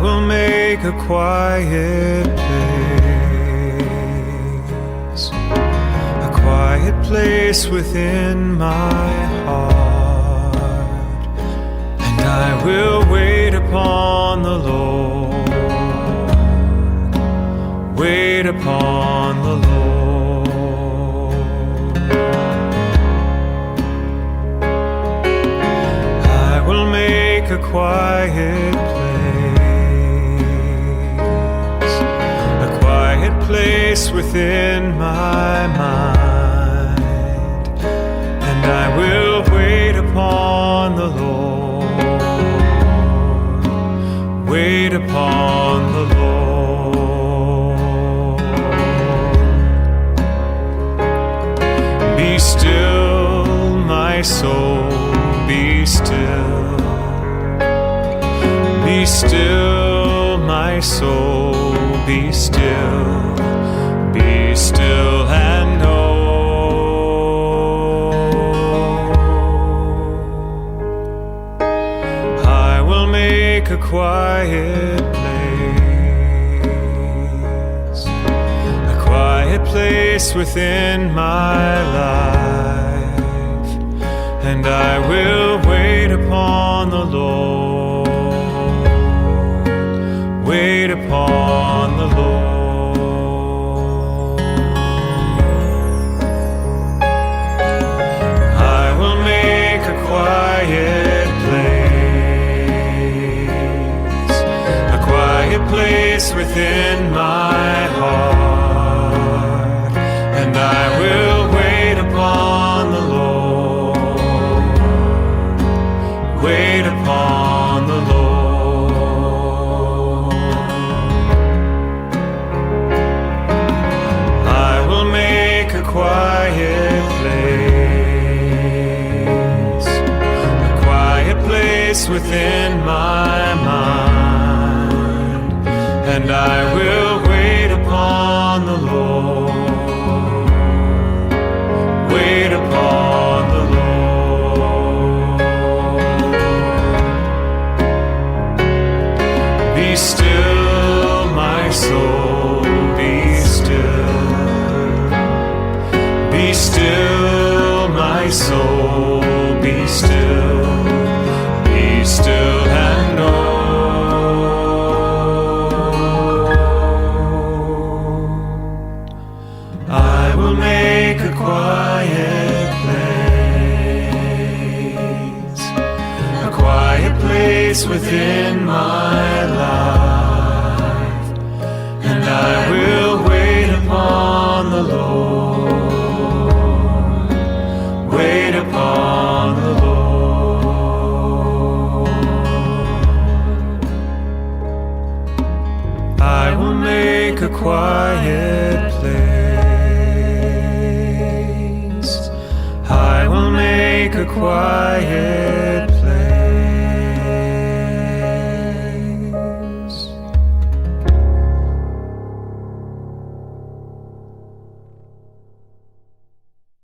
will make a quiet place, a quiet place within my heart, and I will wait upon the Lord, wait upon the Lord. I will make a quiet place within my mind, and I will wait upon the Lord, wait upon the Lord. Be still, my soul, be still. Be still, my soul, be still. Be still and know I will make a quiet place within my life, and I will wait upon the Lord, wait upon the Lord. Place within my heart, and I will wait upon the Lord, wait upon the Lord. I will make a quiet place within my mind, and I will wait upon the Lord, wait upon the Lord. Be still, my soul, be still. Be still, my soul, be still. Be still and know I will make a quiet place within my life, and I will wait upon the Lord, wait upon the Lord. I will make a quiet place, I will make a quiet